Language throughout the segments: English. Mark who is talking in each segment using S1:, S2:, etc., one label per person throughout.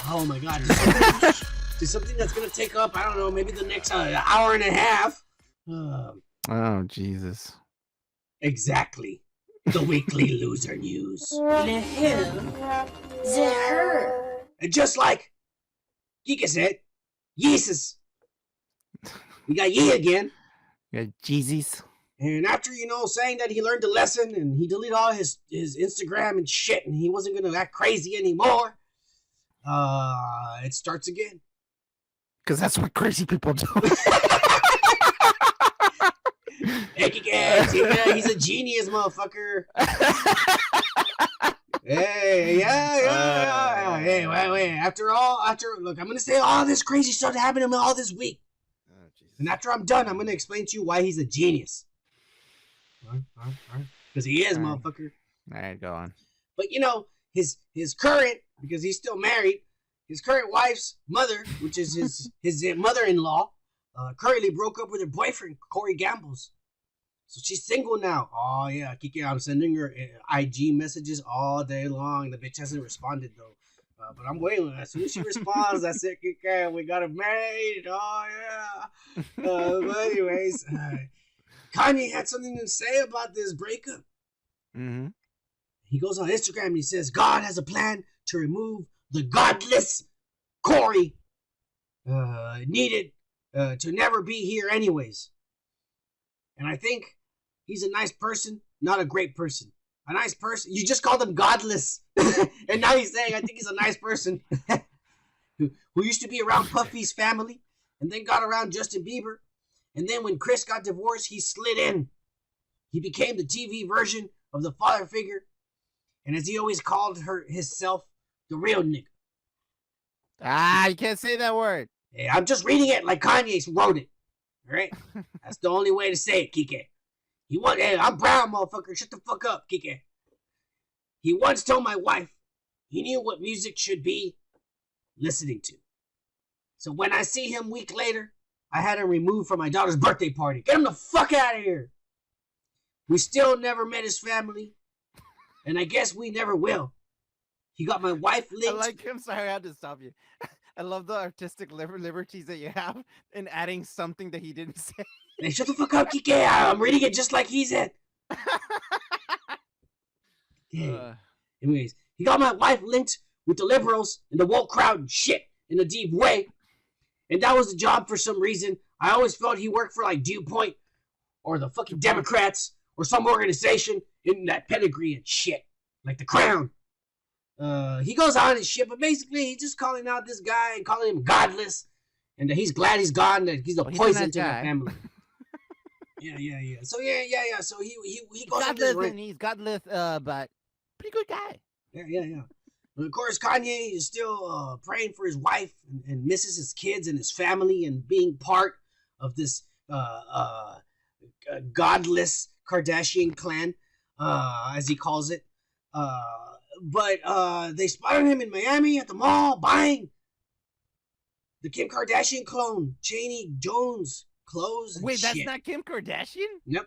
S1: Oh my God. It's something that's going to take up, I don't know, maybe the next hour and a half.
S2: Oh, Jesus.
S1: Exactly. The weekly loser news.
S3: The who? The her.
S1: And just like Kika said, Jesus. We got Ye again.
S2: Yeah, Jesus.
S1: And after, saying that he learned the lesson and he deleted all his Instagram and shit and he wasn't going to act crazy anymore, it starts again.
S2: Because that's what crazy people do.
S1: He's a genius, motherfucker. Hey, yeah. Hey, wait. Look, I'm going to say all this crazy stuff that happened to him all this week.
S2: Oh, Jesus.
S1: And after I'm done, I'm going to explain to you why he's a genius. Because he is, motherfucker.
S2: All right, go on.
S1: But, his current, because he's still married, his current wife's mother, which is his mother-in-law, currently broke up with her boyfriend, Corey Gambles. So she's single now. Oh, yeah, Kiki, I'm sending her IG messages all day long. The bitch hasn't responded, though. But I'm waiting. As soon as she responds, that's it, Kiki. We got it married. Oh, yeah. But anyways, Kanye had something to say about this breakup.
S2: Mm-hmm.
S1: He goes on Instagram and he says, God has a plan to remove the godless Corey needed to never be here anyways. And I think he's a nice person, not a great person. A nice person. You just called him godless. And now he's saying, I think he's a nice person. who used to be around Puffy's family and then got around Justin Bieber. And then when Chris got divorced, he slid in. He became the TV version of the father figure. And as he always called himself, the real nigga.
S2: You can't say that word.
S1: Hey, I'm just reading it like Kanye wrote it. All right? That's the only way to say it, Kike. Hey, I'm brown, motherfucker. Shut the fuck up, Kike. He once told my wife he knew what music should be listening to. So when I see him a week later, I had him removed from my daughter's birthday party. Get him the fuck out of here. We still never met his family. And I guess we never will. He got my wife linked.
S2: I'm sorry, I had to stop you. I love the artistic liberties that you have in adding something that he didn't say.
S1: Hey, shut the fuck up, Kike. I'm reading it just like he said. Anyways, he got my wife linked with the liberals and the woke crowd and shit in a deep way. And that was the job for some reason. I always felt he worked for like DuPont or the fucking Democrats or some organization in that pedigree and shit. Like the Crown. He goes on and shit, but basically he's just calling out this guy and calling him godless. And that he's glad he's gone, that he's a poison to my family. Yeah. So yeah. So he goes on this rant.
S2: He's godless, but pretty good guy.
S1: Yeah. And of course, Kanye is still praying for his wife and misses his kids and his family and being part of this godless Kardashian clan, as he calls it. But they spotted him in Miami at the mall buying the Kim Kardashian clone, Cheney Jones clothes and
S2: Wait,
S1: shit.
S2: That's not Kim Kardashian?
S1: Yep.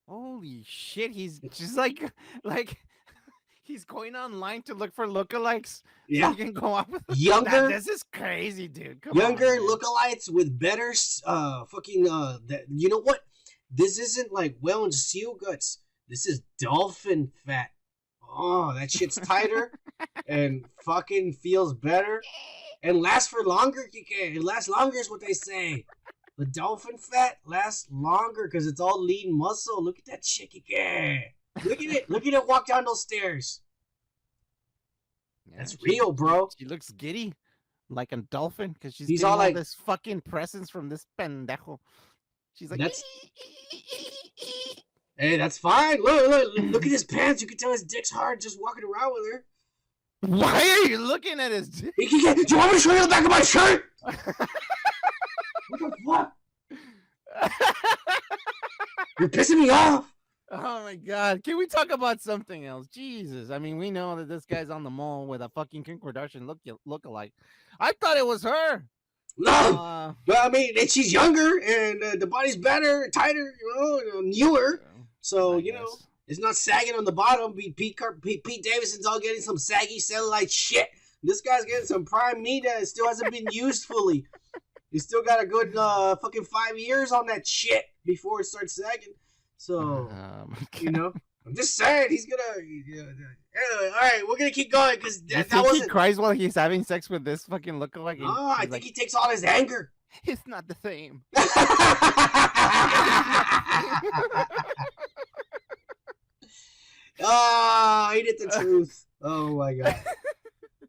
S2: Holy shit, he's just like he's going online to look for lookalikes.
S1: Yeah.
S2: So he can go off with
S1: Younger.
S2: This is crazy, dude.
S1: Younger lookalikes with better you know what? This isn't like whale and seal guts. This is dolphin fat. Oh, that shit's tighter and fucking feels better and lasts for longer, Kike. It lasts longer is what they say. The dolphin fat lasts longer because it's all lean muscle. Look at that shit, Kike. Look at it. Look at it walk down those stairs.
S2: Yeah,
S1: That's real, bro.
S2: She looks giddy like a dolphin because she's
S1: He's
S2: getting
S1: all like
S2: this fucking presence from this pendejo. She's like,
S1: that's. Hey, that's fine. Look at his pants. You can tell his dick's hard just walking around with her.
S2: why are you looking at his dick?
S1: Do you want me to show you the back of my shirt? What the fuck? You're pissing me off.
S2: Oh my god. Can we talk about something else? Jesus. I mean, we know that this guy's on the mall with a fucking Kim Kardashian look-alike. I thought it was her.
S1: No. But I mean, she's younger and the body's better, tighter, newer. So, it's not sagging on the bottom. Pete Davidson's all getting some saggy cellulite shit. This guy's getting some prime meat that still hasn't been used fully. He still got a good fucking 5 years on that shit before it starts sagging. So, you know, I'm just saying he's gonna. Anyway, all right, we're gonna keep going because that wasn't.
S2: He cries while he's having sex with this fucking lookalike.
S1: Oh, I think he takes all his anger.
S2: It's not the same.
S1: Oh, he did the truth. Oh my god.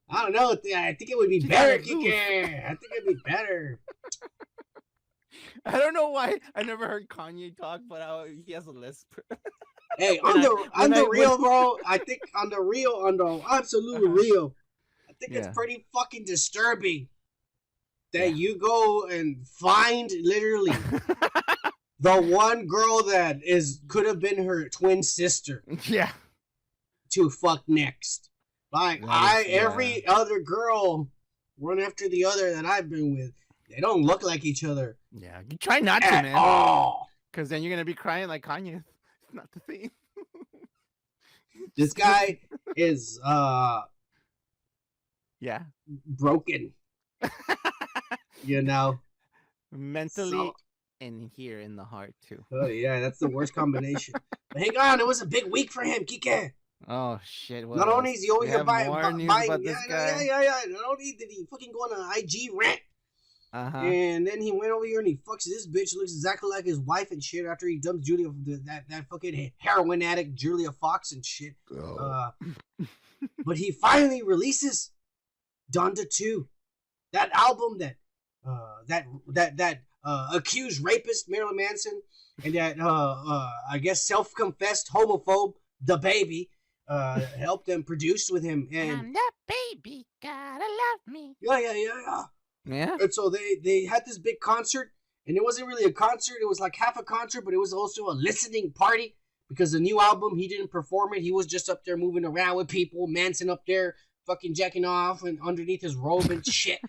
S1: I don't know. I think it would be better, Kike. I think it'd be better.
S2: I don't know why I never heard Kanye talk, but he has a lisp.
S1: Hey, on the real, bro. I think on the absolute real, I think it's pretty fucking disturbing that you go and find literally the one girl that could have been her twin sister.
S2: Yeah.
S1: To fuck next. Like every other girl, one after the other that I've been with, they don't look like each other.
S2: Yeah, you try not to, man.
S1: Oh,
S2: because then you're gonna be crying like Kanye. It's not the thing.
S1: This guy is broken. You know,
S2: mentally and here in the heart too.
S1: Oh yeah, that's the worst combination. But hang on, it was a big week for him, Kike.
S2: Oh shit!
S1: Not only is he over here buying,
S2: Not only
S1: did he fucking go on an IG rant,
S2: and
S1: then he went over here and he fucks this bitch, looks exactly like his wife and shit. After he dumps Julia, that fucking heroin addict Julia Fox and shit. Oh. But he finally releases Donda 2, that album that accused rapist Marilyn Manson and that I guess self-confessed homophobe the baby helped them produce with him. And
S2: I'm the baby, gotta love me.
S1: Yeah. And so they had this big concert, and it wasn't really a concert. It was like half a concert, but it was also a listening party because the new album, he didn't perform it. He was just up there moving around with people. Manson up there fucking jacking off and underneath his robe and shit.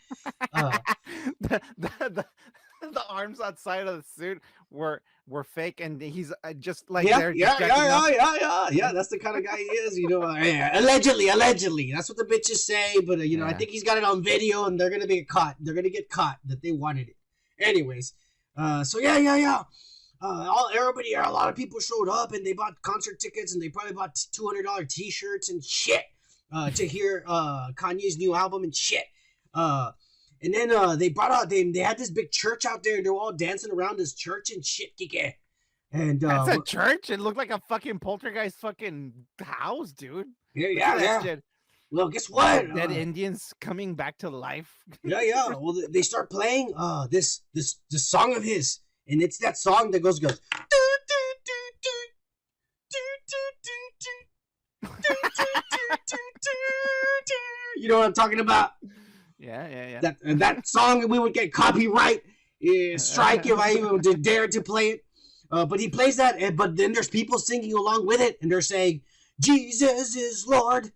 S2: The arms outside of the suit were fake, and he's just like
S1: yeah. That's the kind of guy he is, you know. Allegedly, that's what the bitches say. But you know, I think he's got it on video, and they're gonna be caught. They're gonna get caught that they wanted it. Anyways, so yeah. A lot of people showed up, and they bought concert tickets, and they probably bought $200 T-shirts and shit to hear Kanye's new album and shit. And then they brought out they had this big church out there, and they were all dancing around this church and shit, Kike. And
S2: that's a church. It looked like a fucking poltergeist fucking house, dude.
S1: Yeah. Well, guess what?
S2: Dead Indians coming back to life.
S1: Yeah. Well, they start playing this song of his, and it's that song that goes. You know what I'm talking about?
S2: Yeah.
S1: That song, we would get copyright strike if I even dared to play it. But he plays that, but then there's people singing along with it, and they're saying, Jesus is Lord,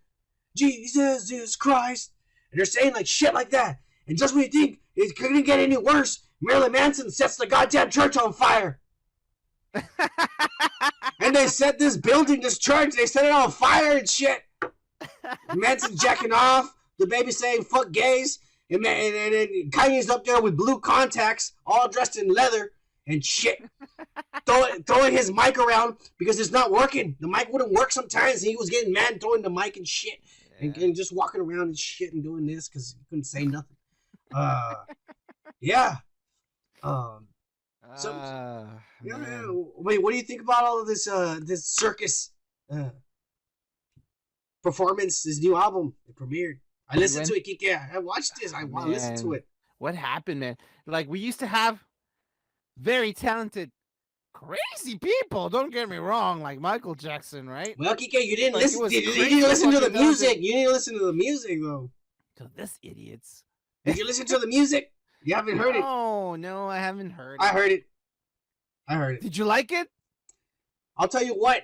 S1: Jesus is Christ. And they're saying like shit like that. And just when you think it couldn't get any worse, Marilyn Manson sets the goddamn church on fire. And they set this building, this church, they set it on fire and shit. Manson jacking off. The baby saying fuck gays, and Kanye's up there with blue contacts, all dressed in leather and shit, throwing his mic around because it's not working. The mic wouldn't work sometimes. And he was getting mad, throwing the mic and shit, and just walking around and shit and doing this because he couldn't say nothing. Yeah. Wait, what do you think about all of this? This Circus performance, this new album, it premiered. I listened to it, Kike. I watched this. I want to listen to it.
S2: What happened, man? Like, we used to have very talented, crazy people. Don't get me wrong, like Michael Jackson, right?
S1: Well, Kike, you didn't listen. You didn't listen to the music. You didn't listen to the music, though.
S2: To this idiots.
S1: Did you listen to the music? You haven't heard it.
S2: No, I haven't heard it.
S1: I heard it.
S2: Did you like it?
S1: I'll tell you what.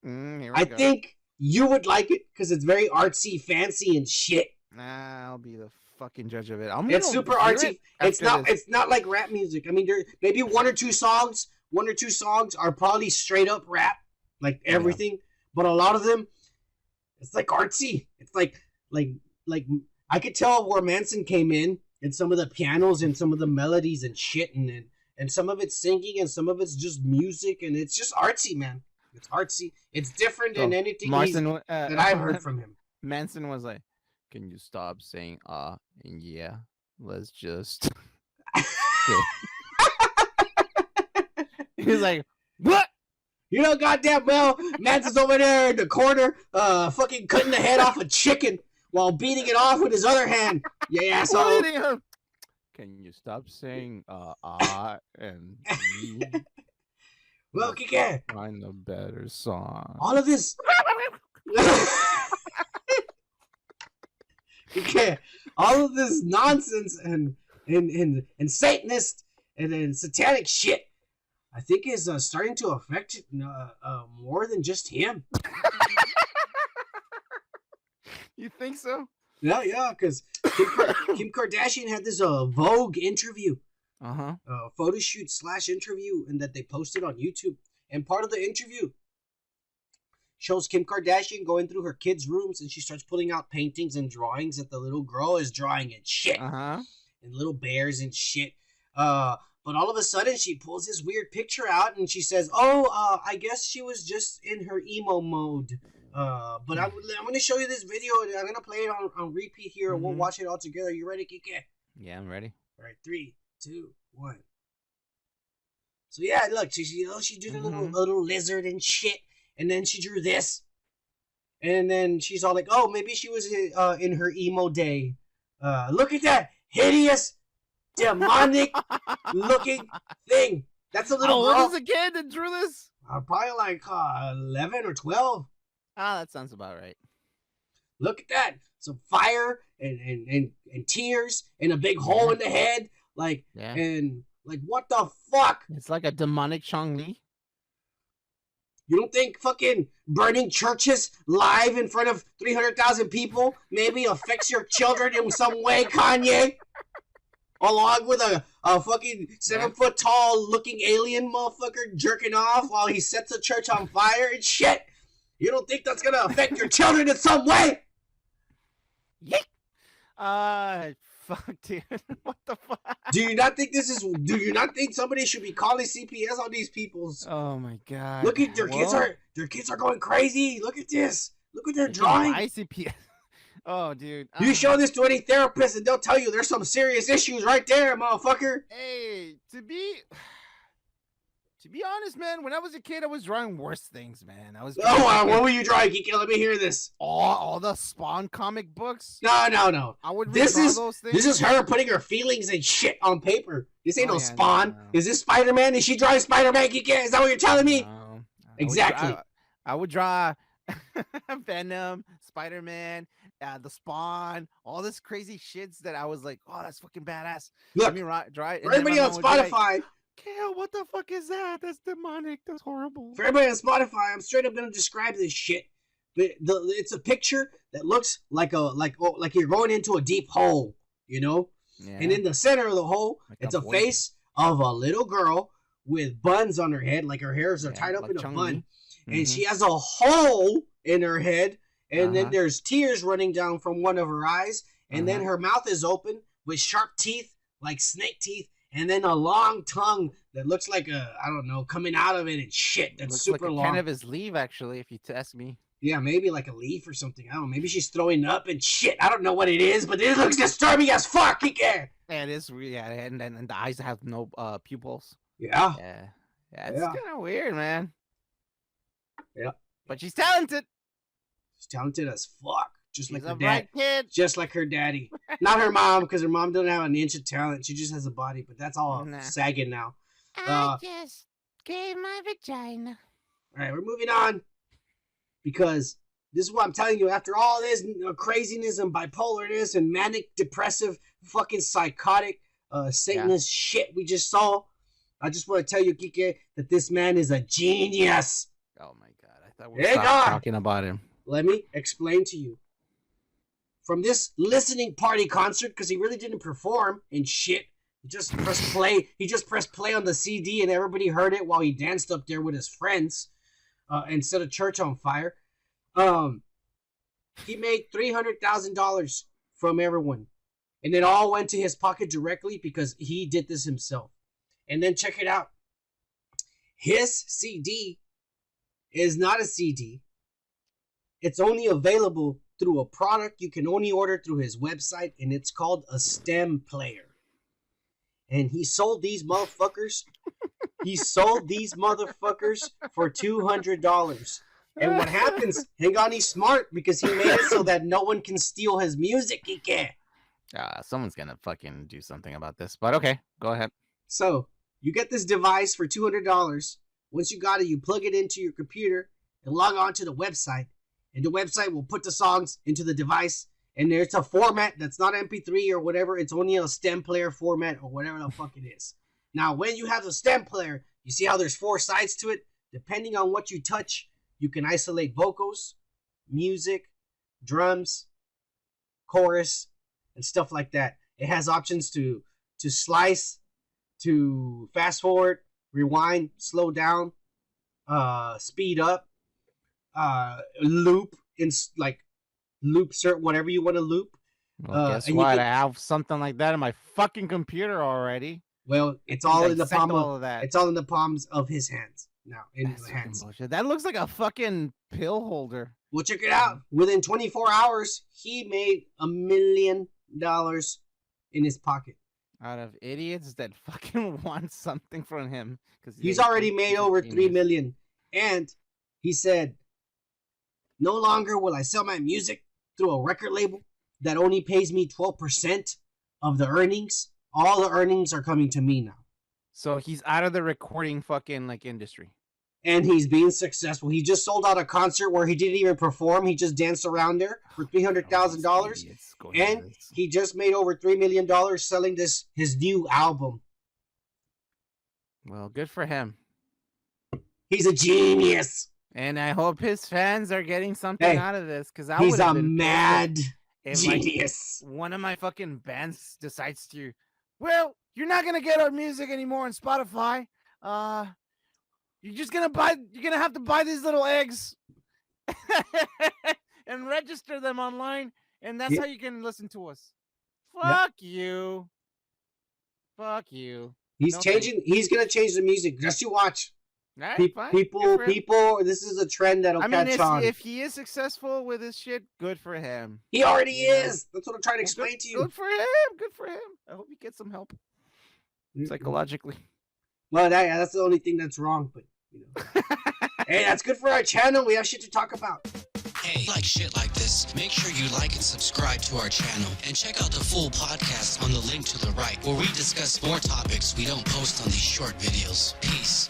S1: I think you would like it because it's very artsy, fancy, and shit.
S2: Nah, I'll be the fucking judge of it.
S1: It's super artsy. It's not like rap music. I mean, there maybe one or two songs are probably straight up rap, like everything. Yeah. But a lot of them, it's like artsy. It's like I could tell where Manson came in and some of the pianos and some of the melodies and shit, and some of it's singing and some of it's just music, and it's just artsy, man. It's artsy. It's different than anything that I've heard from him.
S2: Manson was like, "Can you stop saying and yeah? Let's just." He's like, "What?
S1: You know, goddamn well, Manson's over there in the corner, fucking cutting the head off a chicken while beating it off with his other hand. Yeah, asshole."
S2: Can you stop saying and
S1: well, Kike,
S2: find a better song.
S1: all of this. Kike, all of this nonsense and Satanist and satanic shit, I think is starting to affect more than just him. You think so? Yeah, because Kim Kardashian had this Vogue interview, photo shoot / interview, and that they posted on YouTube. And part of the interview shows Kim Kardashian going through her kids' rooms, and she starts pulling out paintings and drawings that the little girl is drawing and shit, and little bears and shit. But all of a sudden, she pulls this weird picture out, and she says, I guess she was just in her emo mode. But I'm going to show you this video, and I'm going to play it on repeat here, and we'll watch it all together. You ready, Kike?
S2: Yeah, I'm ready.
S1: All right, 3, 2, 1. So, yeah, look, she drew a little lizard and shit, and then she drew this. And then she's all like, oh, maybe she was in her emo day. Look at that hideous, demonic looking thing. That's a little girl.
S2: How old is the kid that drew this?
S1: Probably like 11 or 12.
S2: That sounds about right.
S1: Look at that. Some fire and tears and a big hole in the head. And what the fuck?
S2: It's like a demonic Chong-Li.
S1: You don't think fucking burning churches live in front of 300,000 people maybe affects your children in some way, Kanye? Along with a fucking 7 foot tall looking alien motherfucker jerking off while he sets a church on fire and shit. You don't think that's gonna affect your children in some way?
S2: Fuck, dude. What the fuck?
S1: Do you not think somebody should be calling CPS on these peoples?
S2: Oh my god.
S1: Look at their kids are going crazy. Look at this. Look at their drawing.
S2: ICPS. Oh, dude.
S1: You show this to any therapist and they'll tell you there's some serious issues right there, motherfucker.
S2: Hey, to be honest, man, when I was a kid, I was drawing worse things, man.
S1: What were you drawing, Kike? Let me hear this.
S2: All the Spawn comic books?
S1: No.
S2: I would read those things.
S1: This is her putting her feelings and shit on paper. This ain't no Spawn. No. Is this Spider-Man? Is she drawing Spider-Man, Kike? Is that what you're telling me?
S2: No.
S1: Exactly.
S2: I would draw Venom, Spider-Man, the Spawn, all this crazy shits that I was like, oh, that's fucking badass.
S1: Look,
S2: let me draw it.
S1: For everybody on Spotify.
S2: Kale, what the fuck is that? That's demonic. That's horrible.
S1: For everybody on Spotify, I'm straight up gonna describe this shit. It's a picture that looks like you're going into a deep hole, you know? Yeah. And in the center of the hole, it's a face of a little girl with buns on her head, like her hairs are tied up in a bun. And she has a hole in her head, and then there's tears running down from one of her eyes, and then her mouth is open with sharp teeth, like snake teeth, and then a long tongue that looks like coming out of it and shit. That's super long.
S2: Kind of his leaf, actually, if you ask me.
S1: Yeah, maybe like a leaf or something. I don't know. Maybe she's throwing up and shit. I don't know what it is, but it looks disturbing as fuck. Yeah,
S2: it is. Yeah, and the eyes have no pupils.
S1: Yeah.
S2: Yeah, it's kind of weird, man.
S1: Yeah.
S2: But she's talented.
S1: She's talented as fuck. Just
S2: she's
S1: like her dad.
S2: Kid.
S1: Just like her daddy. Not her mom, because her mom doesn't have an inch of talent. She just has a body, but that's all sagging now.
S2: I just gave my vagina.
S1: All right, we're moving on. Because this is what I'm telling you. After all this craziness and bipolarness and manic, depressive, fucking psychotic, Satanist shit we just saw, I just want to tell you, Kike, that this man is a genius.
S2: Oh my God. I thought we were talking about him.
S1: Let me explain to you. From this listening party concert, because he really didn't perform and shit. He just pressed play. He just pressed play on the CD and everybody heard it while he danced up there with his friends and set a church on fire. He made $300,000 from everyone. And it all went to his pocket directly because he did this himself. And then check it out. His CD is not a CD. It's only available through a product you can only order through his website, and it's called a stem player. And he sold these motherfuckers. For $200. And what happens? Hang on, he's smart because he made it so that no one can steal his music.
S2: Someone's gonna fucking do something about this, but okay, go ahead.
S1: So you get this device for $200. Once you got it, you plug it into your computer and log on to the website. And the website will put the songs into the device. And there's a format that's not MP3 or whatever. It's only a stem player format or whatever the fuck it is. Now, when you have a stem player, you see how there's 4 sides to it? Depending on what you touch, you can isolate vocals, music, drums, chorus, and stuff like that. It has options to slice, to fast forward, rewind, slow down, speed up, loop, whatever you want to loop.
S2: Well, guess what? I have something like that in my fucking computer already.
S1: Well, it's all in the palm of that. It's all in the palms of his hands now. In his hands.
S2: Bullshit. That looks like a fucking pill holder.
S1: Well, check it out. Within 24 hours, he made $1 million in his pocket.
S2: Out of idiots that fucking want something from him, because
S1: he's already made over $3 million, and he said, "No longer will I sell my music through a record label that only pays me 12% of the earnings. All the earnings are coming to me now."
S2: So he's out of the recording fucking industry.
S1: And he's being successful. He just sold out a concert where he didn't even perform. He just danced around there for $300,000. And he just made over $3 million selling his new album.
S2: Well, good for him.
S1: He's a genius.
S2: And I hope his fans are getting something out of this. Because
S1: he's a mad genius.
S2: One of my fucking bands decides to, well, you're not going to get our music anymore on Spotify. You're gonna have to buy these little eggs and register them online, and that's how you can listen to us. Fuck you. Fuck you.
S1: He's gonna change the music. Just you watch.
S2: Right,
S1: people, this is a trend that'll catch on.
S2: If he is successful with his shit, good for him.
S1: He already is. That's what I'm trying to explain to you.
S2: Good for him. Good for him. I hope he gets some help psychologically.
S1: Well, that's the only thing that's wrong, but hey, that's good for our channel. We have shit to talk about.
S4: Hey, like shit like this, make sure you like and subscribe to our channel and check out the full podcast on the link to the right, where we discuss more topics we don't post on these short videos. Peace.